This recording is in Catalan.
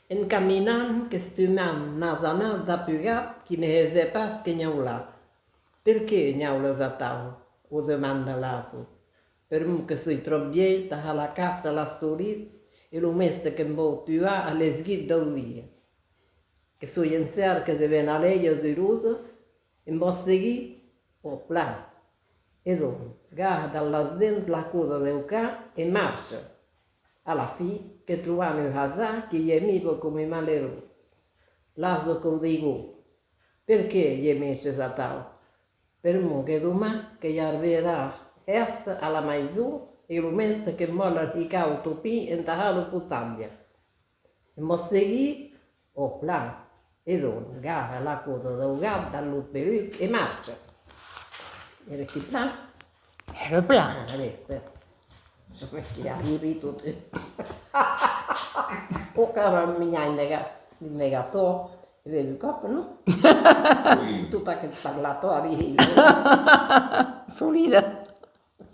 En camminant che stumam nasanal da pugat chi ne hese pas che gnaula. Perché gnaula zatau? O demanda l'aso. Per me che sui trobbiel ta la casa la soriz e lo meste che mbo tua alle sghid da uia. Che sui in cerca de venaleia sui rusas, in bo segui o plan. E don, garra dallas dent la coda del ca e marcia. Alla fi che trovano il hasà che gli amico come maleroso. L'aso che dico, perché gli messo a tal? Per mo che domani che gli arriverà est alla maison e lo meste che molla ricao topi in tahalo putaglia. E mo seguì o plan e don, gara la coda del gatto dall'ut peruc e marcia. Era che plan? Era il plan. Aveste. Perché arrivi tutto. O cara mi ha negato, vedi il capo, no? Tutta che parlato arrivi. Solida.